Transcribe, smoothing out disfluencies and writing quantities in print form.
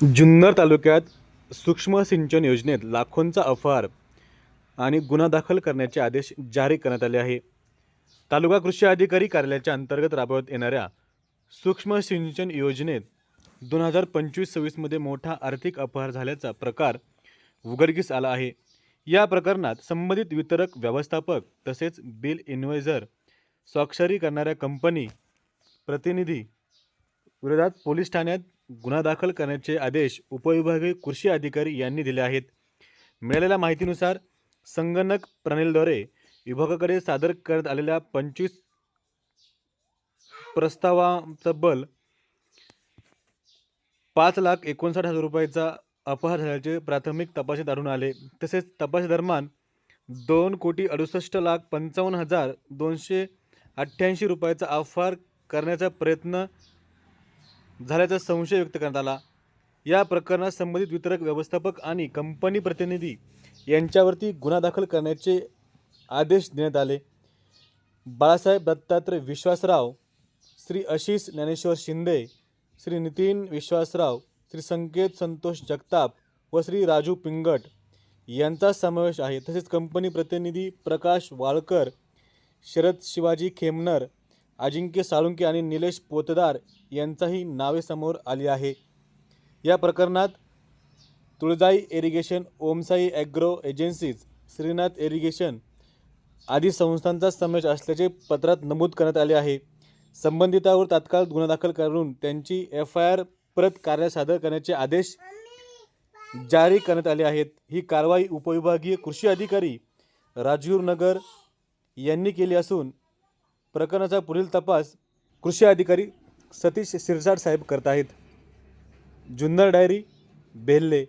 जुन्नर तालुक्यात सूक्ष्म सिंचन योजनेत लाखोंचा अपहार आणि गुन्हा दाखल करण्याचे आदेश जारी करण्यात आले आहे. तालुका कृषी अधिकारी कार्यालयाच्या अंतर्गत राबवण्यात येणाऱ्या सूक्ष्म सिंचन योजनेत 2025-26 मध्ये मोठा आर्थिक अपहार झाल्याचा प्रकार उघडकीस आला आहे. या प्रकरणात संबंधित वितरक, व्यवस्थापक तसेच बिल इन्व्हॉयझर स्वाक्षरी करणाऱ्या कंपनी प्रतिनिधी विरोधात पोलीस ठाण्यात गुन्हा दाखल करण्याचे आदेश उपविभागीय कृषी अधिकारी यांनी दिले आहेत. मिळालेल्या माहितीनुसार संगणक प्रणालीद्वारे विभागाकडे सादर करण्यात आलेल्या 25 प्रस्तावातब्बल 5,59,000 रुपयाचा अपहार झाल्याचे प्राथमिक तपासात आढळून आले. तसेच तपासादरम्यान 2,68,55,288 रुपयाचा अपहार करण्याचा प्रयत्न झाल्याचा संशय व्यक्त करण्यात आला. या प्रकरणात संबंधित वितरक, व्यवस्थापक आणि कंपनी प्रतिनिधी यांच्यावरती गुन्हा दाखल करण्याचे आदेश देण्यात आले. बाळासाहेब दत्तात्रय विश्वासराव, श्री आशिष ज्ञानेश्वर शिंदे, श्री नितीन विश्वासराव, श्री संकेत संतोष जगताप व श्री राजू पिंगट यांचा समावेश आहे. तसेच कंपनी प्रतिनिधी प्रकाश वाळकर, शरद शिवाजी खेमनर, अजिंक्य साळुंके आणि निलेश पोतदार यांचाही नावे समोर आली आहे. या प्रकरणात Tuljai irrigation, Omsai agro agencies, Shrinath irrigation आदी संस्थांचा समावेश असल्याचे पत्रात नमूद करण्यात आले आहे. संबंधितांवर तात्काळ गुन्हा दाखल करून त्यांची FIR प्रत कार्यालयात सादर करण्याचे आदेश जारी करण्यात आले आहेत. ही कारवाई उपविभागीय कृषी अधिकारी राजीवनगर यांनी केली असून प्रकरणाचा पुढील तपास कृषी अधिकारी सतीश शिरसाट साहेब करत आहेत. जुन्नर डायरी, बेल्ले.